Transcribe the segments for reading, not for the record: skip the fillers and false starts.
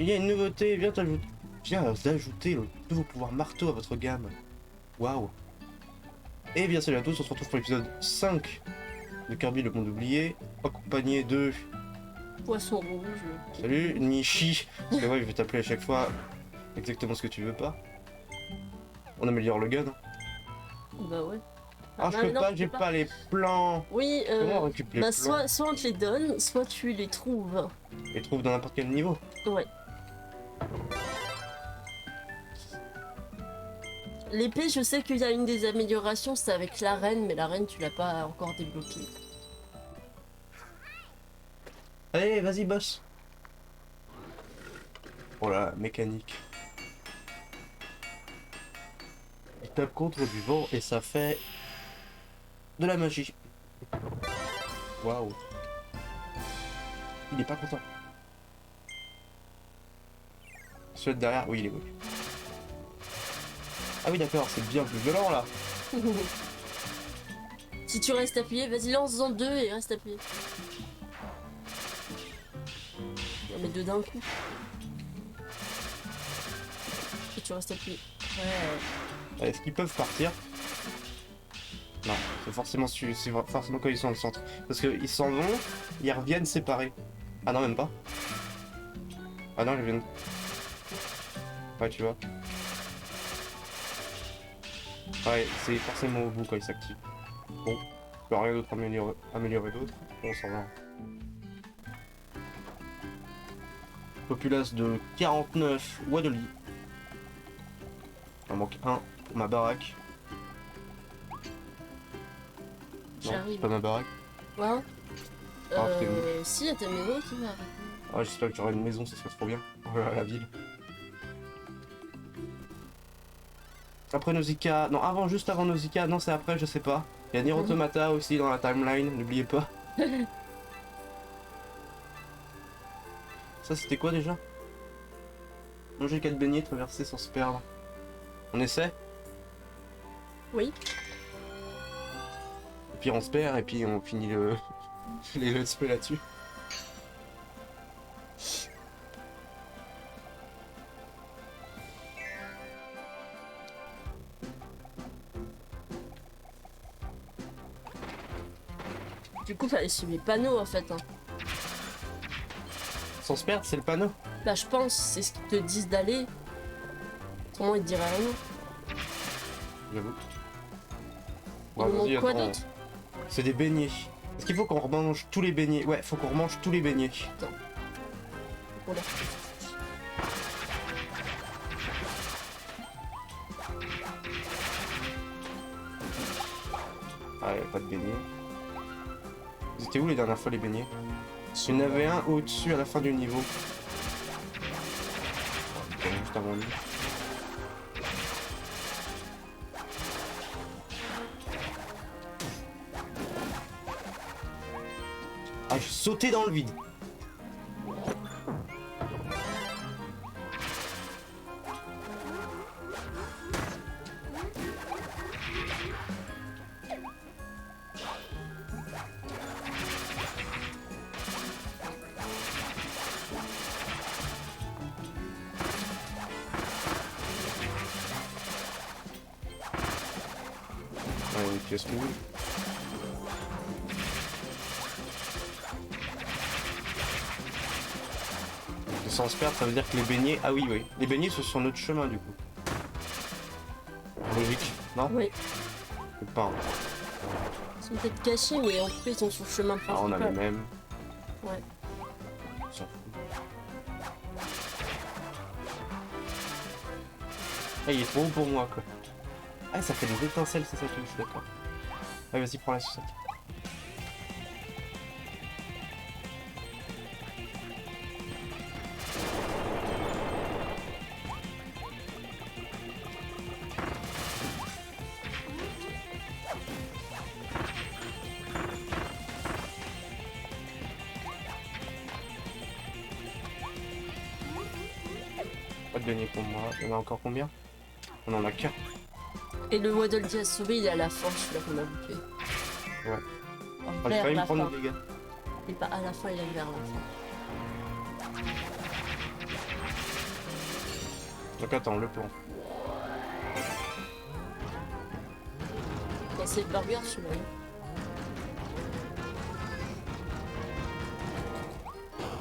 Il y a une nouveauté, viens d'ajouter le nouveau pouvoir marteau à votre gamme. Waouh. Et bien salut à tous, on se retrouve pour l'épisode 5 de Kirby le monde oublié, accompagné de... Poisson rouge. Salut, Nishi. Parce que ouais, je vais t'appeler à chaque fois exactement ce que tu veux pas. On améliore le gun. Bah ouais. Ah, je peux pas, j'ai pas les plans. Oui, Comment on récupère les bah plans? soit on te les donne, soit tu les trouves. Je les trouve dans n'importe quel niveau. Ouais. L'épée, je sais qu'il y a une des améliorations, c'est avec l'arène, mais l'arène tu l'as pas encore débloquée. Allez, vas-y, boss. Oh là, mécanique. Il tape contre du vent et ça fait de la magie. Waouh. Il est pas content. Celui derrière, oui, il est beau. Ah oui, d'accord, c'est bien plus violent là. Si tu restes appuyé, vas-y lance-en deux et reste appuyé. On met deux d'un coup. Et tu restes appuyé. Ouais. Est-ce qu'ils peuvent partir? Non, c'est forcément quand ils sont dans le centre. Parce qu'ils s'en vont, ils reviennent séparés. Ah non, même pas. Ah non, ils reviennent. Ouais, tu vois. Ouais, c'est forcément au bout quand ils s'activent. Bon, je peux rien d'autre améliorer d'autre. On s'en va. Populace de 49 Waddle. Il en manque un pour ma baraque. Non, J'arrive. c'est pas ma baraque. Ouais. Ah, c'est Si, y'a ta maison qui va arriver. Ah, j'espère que j'aurai une maison, ça serait trop bien. Voilà, la ville. Après Nausicaa, non, juste avant Nausicaa, non, c'est après, je sais pas. Il y a Nier Automata aussi dans la timeline, n'oubliez pas. Ça, c'était quoi déjà? Manger 4 beignets, traverser sans se perdre. On essaie? Oui. Et puis on se perd, et puis on finit les let's play là-dessus. Du coup, fallait suivre les panneaux en fait. Hein. Sans se perdre, c'est le panneau. Bah, je pense, c'est ce qu'ils te disent d'aller. Autrement, ils te diraient rien. J'avoue. Il Ouais, nous vas-y, manque quoi attends. d'autre? C'est des beignets. Est-ce qu'il faut qu'on remange tous les beignets? Ouais, faut qu'on remange tous les beignets. Oula. Ah, y'a pas de beignets. Ils étaient où les dernières fois les beignets? Il y en avait un au-dessus à la fin du niveau. Juste avant lui. Ah, j'ai sauté dans le vide. Ouais, une pièce nulle. Sans se perdre, ça veut dire que les beignets... Ah oui, oui. Les beignets sont sur notre chemin, du coup. Logique, non? Oui. Ou pas. Hein. Ils sont peut-être cachés, mais en tout cas, ils sont sur le chemin Ah, on a principal. les mêmes. Ouais. On s'en fout. Ah, il est trop haut pour moi, quoi. Ah, ça fait des étincelles, c'est ça qui me fait d'accord. Allez, vas-y, prends la sucette. Pas de beignet pour moi. Il y en a encore combien? On en a qu'un. Et le Waddle Dee à sauver, il est à la fin, celui-là qu'on a bouclé. Ouais. En Ah, j'ai vers failli me la prendre fin. des dégâts. Et pas à la fin, il est vers la fin. Donc attends, le plan. Bah, c'est le burger celui-là.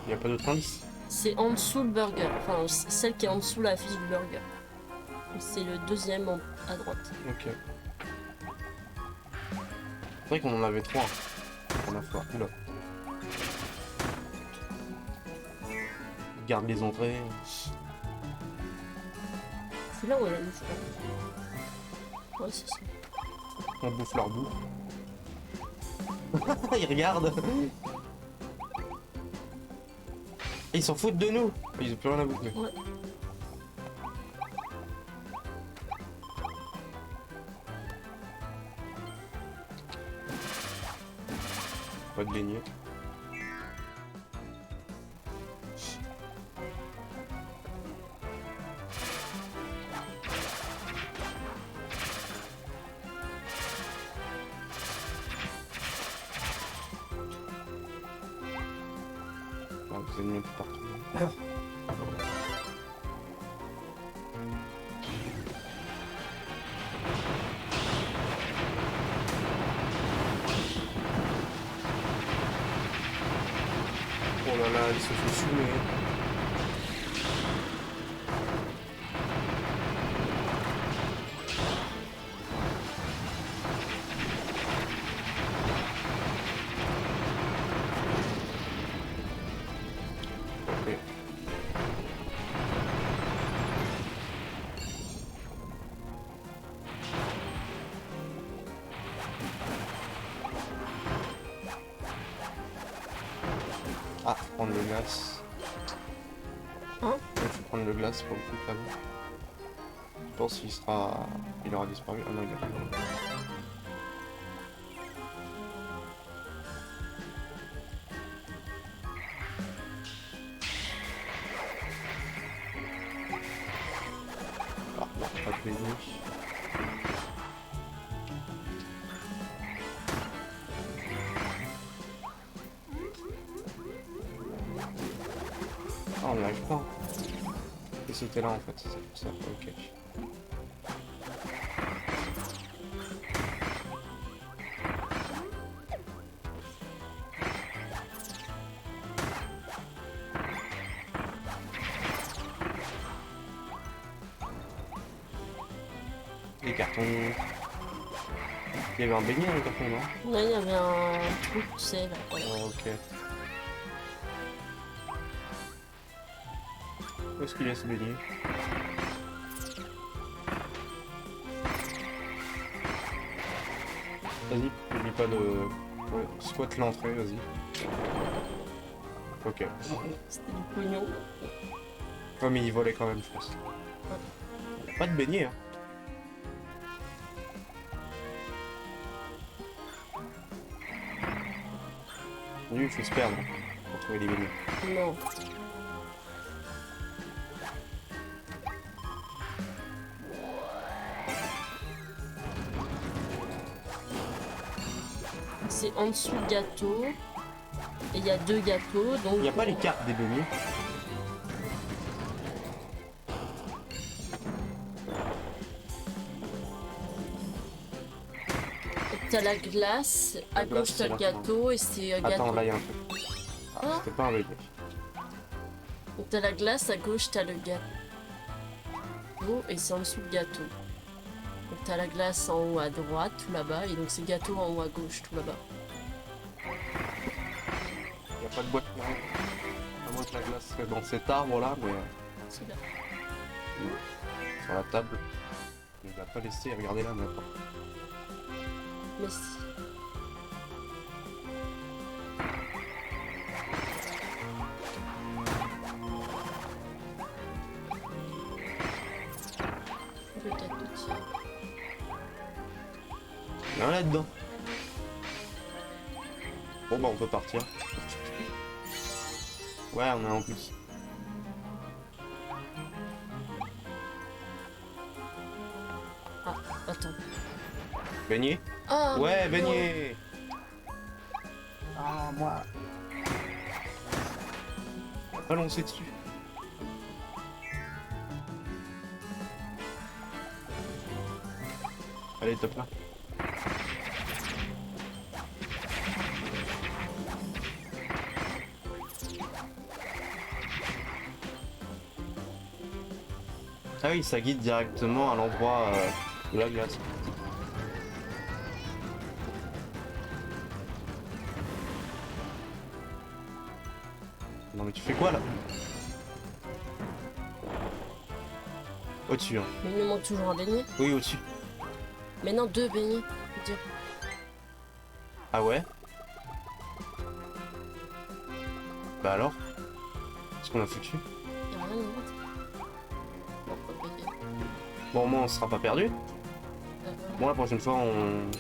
Y a pas d'autre indice? C'est en dessous le burger. Enfin, celle qui est en dessous la fiche du burger. C'est le deuxième à droite. Ok. C'est vrai qu'on en avait 3. On a fois. Oula. Garde les entrées. C'est là où elle a mis ça. Ouais, c'est ça. On bouffe leur bouffe. Ils regardent. Ils s'en foutent de nous. Ils ont plus rien à bouffer. Ouais. Pas de beignet. Des ennemis un peu partout. Oh là là, il se fait fumer. Ok. Ah, faut prendre le glace. Hein? Il faut prendre le glace pour le coup là-bas. Je pense qu'il sera... Il aura disparu. Ah non, il est pas. Ah non, pas de beignet. Ah, on n'y arrive pas. Et c'était là en fait, c'est pour ça. Ok. Les cartons. Il y avait un beignet dans le carton, non? Là, il y avait un truc, tu sais, là. Voilà. Oh, ok. Où est-ce qu'il est ce beignet? Vas-y, n'oublie pas de... Ouais, squatte l'entrée, vas-y. Ok. C'était du pognon. Ouais, mais il volait quand même, je pense. Y a pas de beignet, hein. Lui, il faut se perdre pour trouver les beignets. Non. C'est en dessous le gâteau. Et il y a 2 gâteaux, donc... Il n'y a pas les cartes des beignets. T'as la glace, à La glace, gauche t'as le c'est là. gâteau et c'est Attends, gâteau. là, il y a un truc. Ah, Ah. c'était pas un beignet. Donc t'as la glace, à gauche t'as le gâteau et c'est en dessous le gâteau. Donc t'as la glace en haut à droite, tout là-bas, et donc c'est gâteau en haut à gauche, tout là-bas. Il n'y a pas de boîte pour rien. À moins que la glace serait dans cet arbre-là, mais C'est là. sur la table. Il ne l'a pas laissé, regardez là maintenant. Mais si. Peut-être le tien. Il y en a là-dedans. Bon bah on peut partir. Ouais, on a en plus. Ah, attends. Beignet? Ah, Ouais, non. beignet! Ah, moi! Pas lancer dessus. Allez, top là. Ah oui, ça guide directement à l'endroit de la glace. Non mais tu fais quoi là? Au-dessus, hein. Mais il me manque toujours un beignet. Oui, au-dessus. Mais non, 2 beignets. je veux dire. Ah ouais? Bah alors? Qu'est-ce qu'on a foutu? Y'a rien d'autre. Non, pas de beignet. Bon, au moins on sera pas perdu. Bon, la prochaine fois on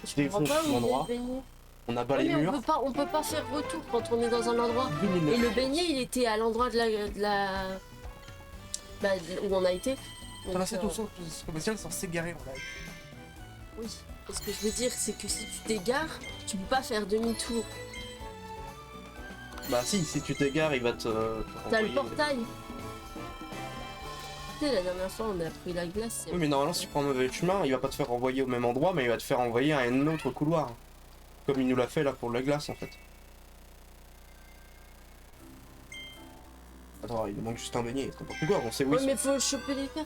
Je comprends défonce pas où il est l'endroit. le beignet. On abat Ouais, les mais murs. on peut pas faire retour quand on est dans un endroit. 2009. Et le beignet, il était à l'endroit de bah, où on a été. Donc, Dans la centre commercial sans s'égarer en live. oui. Et ce que je veux dire, c'est que si tu t'égares, tu peux pas faire demi-tour. Bah si tu t'égares, il va te T'as le renvoyer. portail. Tu sais, la dernière fois, on a pris la glace. Oui, mais normalement, si tu prends un mauvais chemin, il va pas te faire renvoyer au même endroit, mais il va te faire envoyer à un autre couloir. Comme il nous l'a fait là pour la glace en fait. Attends, il nous manque juste un beignet, c'est n'importe quoi, on sait où Ouais, ils mais sont. faut choper les 4.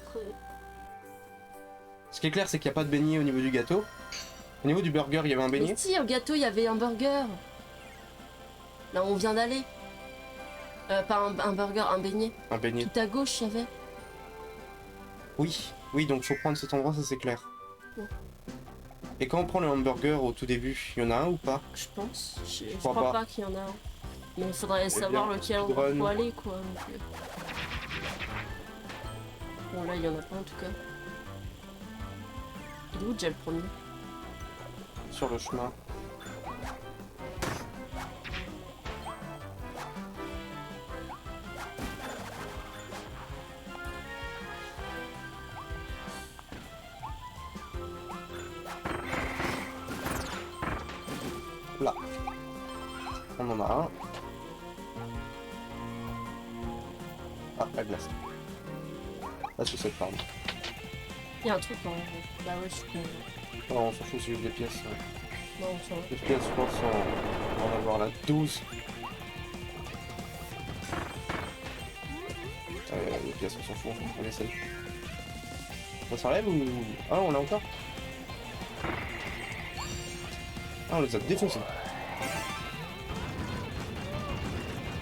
Ce qui est clair, c'est qu'il n'y a pas de beignet au niveau du gâteau. Au niveau du burger, il y avait un beignet. Mais si, au gâteau, il y avait un burger. Là, on vient d'aller. Pas un burger, un beignet. Un beignet. Tout à gauche, il y avait. Oui, donc faut prendre cet endroit, ça c'est clair. Ouais. Et quand on prend le hamburger au tout début, il y en a un ou pas? Je pense. Je crois crois pas. pas qu'il y en a un. Mais il faudrait savoir bien, lequel endroit speedrun. faut aller, quoi. Donc, bon, là, il y en a pas en tout cas. Il est où déjà le premier? Sur le chemin. Là. On en a un. Ah, la glace. Là, c'est cette pardon. Il y a un truc en. Bah ouais, je suis. Non, on s'en fout, c'est juste des pièces. Non, on s'en va. Les pièces, je pense, on va en avoir là 12. Les pièces, on s'en fout, on essaye. On s'enlève ou... Ah, on l'a encore. Ah, on les a défoncés.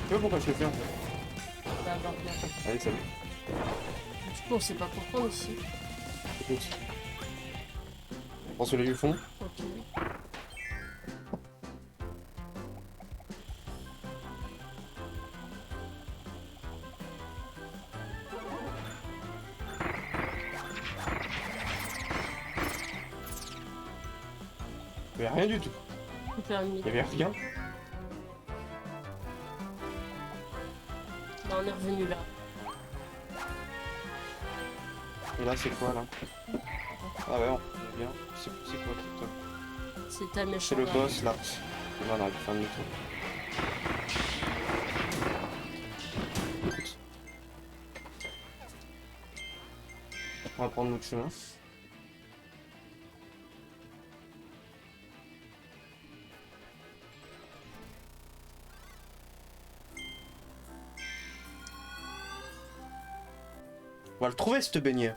Je sais pas pourquoi je l'ai fait en fait. Bah, burger. Allez, salut. Du coup, on sait pas quoi prendre ici. Écoute. On prend celui du fond. Ok. Il n'y avait rien du tout. On fait un demi. Il n'y avait rien. Bah, on est revenu là. Et là, c'est quoi là? Ah ouais, on est bien. C'est quoi putain? C'est ta méchante. C'est le boss là. Là, on arrive à faire demi-tour. Écoute. On va prendre notre chemin. On va le trouver, ce beignet.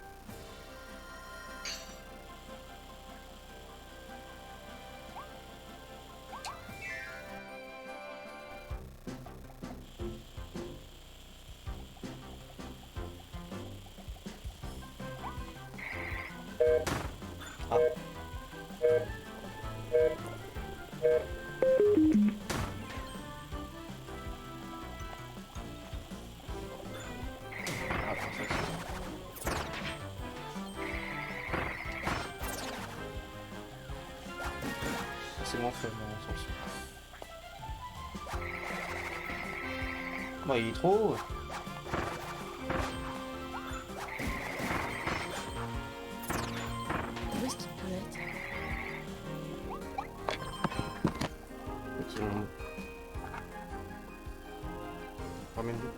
Ah. Ah, parfait. C'est bon, fait, on s'en fout. Bah, il est trop haut. Où est-ce qu'il peut être? Ok, ramène-le.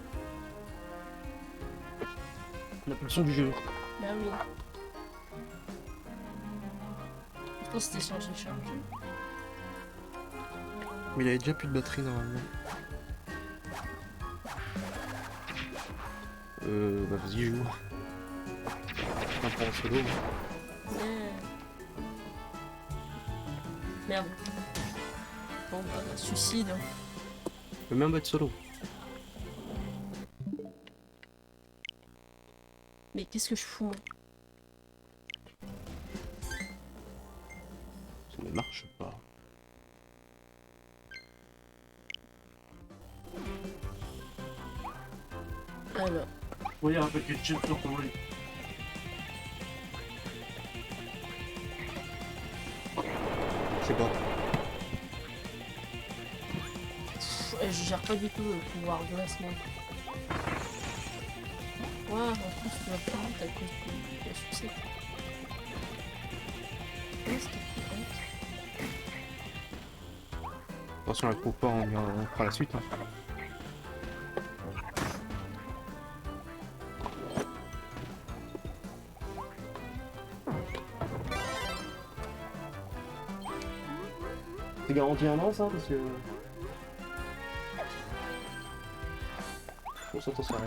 L'impulsion du jeu. Bah oui. Oh, c'était chargé. Mais il avait déjà plus de batterie normalement. Bah vas-y joue. On prend en solo. Merde. Bon bah, suicide. Je peux même être solo. Mais qu'est-ce que je fous moi? Ça ne marche pas. Alors. Faut dire un peu de ketchup sur ton lit. Je sais pas. Je gère pas du tout le pouvoir de glacement. Ouais, en plus tu vas pas vite à cause du succès. Ouais, c'était plus honte. Attention, elle trouve pas, on fera la suite. Hein. C'est garanti un an ça parce que. Bon, ça t'en sais rien.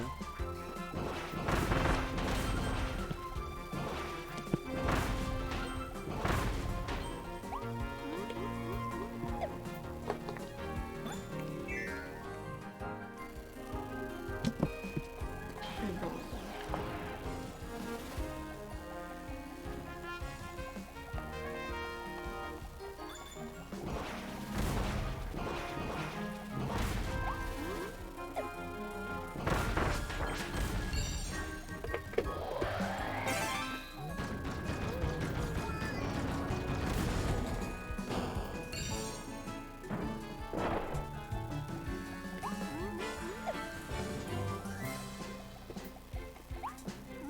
Mais bon.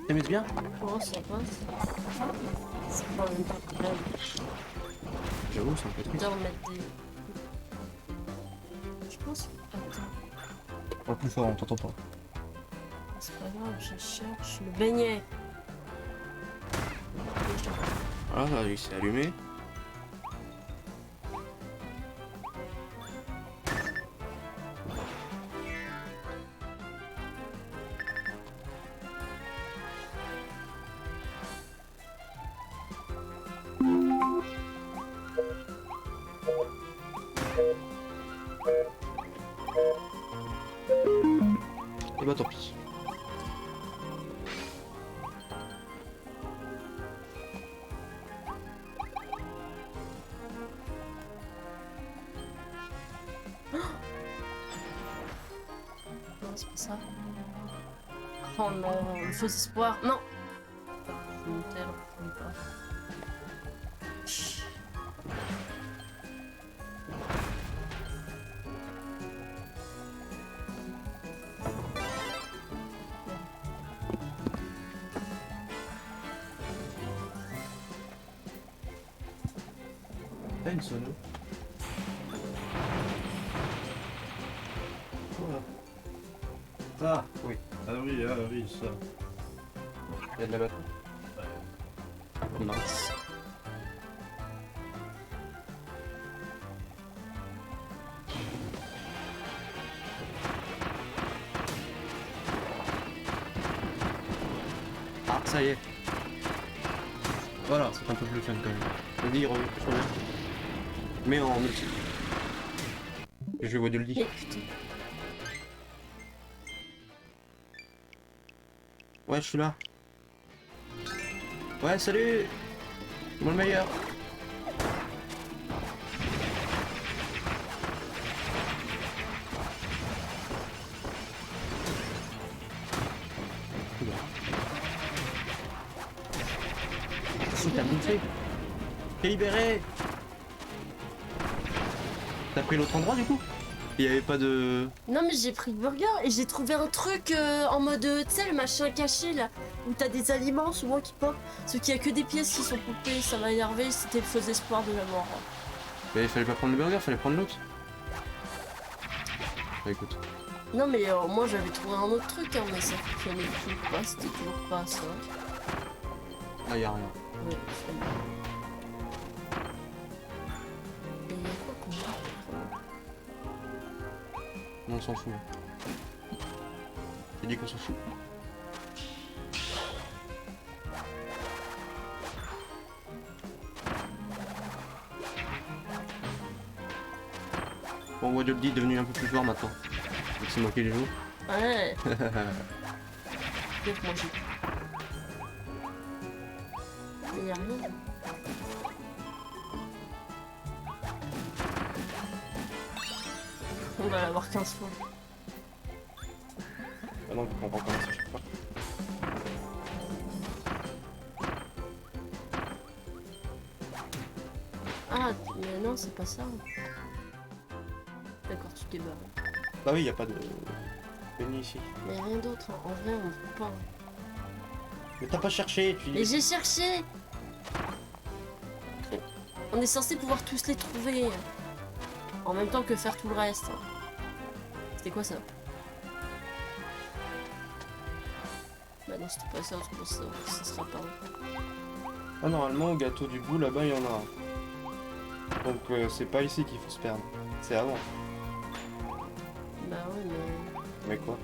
T'aimes bien? Comment ça passe? C'est pas le même problème. J'avoue, c'est un peu triste. D'en mettre des. Je pense. Attends. Pas plus fort, on t'entend pas. C'est pas grave, je cherche le beignet. Voilà, là, il s'est allumé. Et bah tant pis. Non, c'est pas ça. Oh non, le faux espoir. Non! Je montais alors que je voulais pas. Chut. T'as une sono. Voilà. Ah, Oui. ah oui, ça. Il y a de la batterie. Nice. Ah, ça y est. Voilà, c'est un peu plus fun quand même. Vas-y, reviens. Mais en multi. Je vois de le dire. Mais putain. Ouais, je suis là. Ouais, salut. Moi le meilleur. Si t'as bouffé. T'es libéré. T'as pris l'autre endroit du coup? Il y avait pas de... Non mais j'ai pris le burger et j'ai trouvé un truc en mode, tu sais le machin caché là, où t'as des aliments souvent qui popent, sauf qu'il y a que des pièces qui sont popées, ça m'a énervé, c'était le faux espoir de la mort. Mais il fallait pas prendre le burger, fallait prendre l'autre. Bah écoute. Non mais moi j'avais trouvé un autre truc hein, mais ça fonctionnait toujours pas, c'était toujours pas ça. Là y a rien. Ouais, Non, on s'en fout. J'ai dit qu'on s'en fout. Bon, Waddle Dee est devenu un peu plus fort maintenant. Donc c'est moi qui les joue. Ouais. Peut-être moi j'ai. Mais y'a rien. On va l'avoir 15 fois. Ah non, on va recommencer à chaque fois. Ah, mais non, c'est pas ça. D'accord, tu t'es barré. Bah oui, y a pas de menu ici. Mais y a rien d'autre, hein. En vrai, on peut pas. Mais t'as pas cherché, tu Mais j'ai cherché. On est censé pouvoir tous les trouver. En même temps que faire tout le reste. C'était quoi ça? Bah non, c'était pas ça, je pense que ça sera pas. Ah, normalement, au gâteau du bout, là-bas, il y en a un. Donc, c'est pas ici qu'il faut se perdre. C'est avant. Bah ouais, mais... Mais quoi?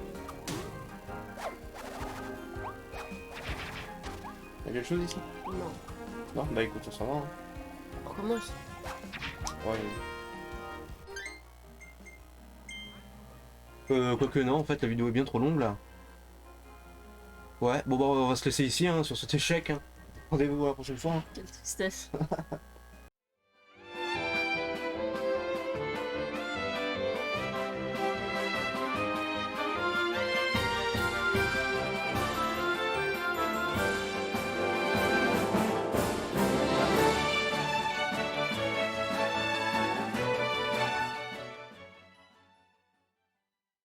Y'a quelque chose ici? Non. Non? Bah écoute, on s'en va. Hein. On recommence. Ouais. Quoique non, en fait, la vidéo est bien trop longue, là. Ouais, bon bah on va se laisser ici, hein, sur cet échec. Hein. Rendez-vous la prochaine fois. Hein. Quelle tristesse.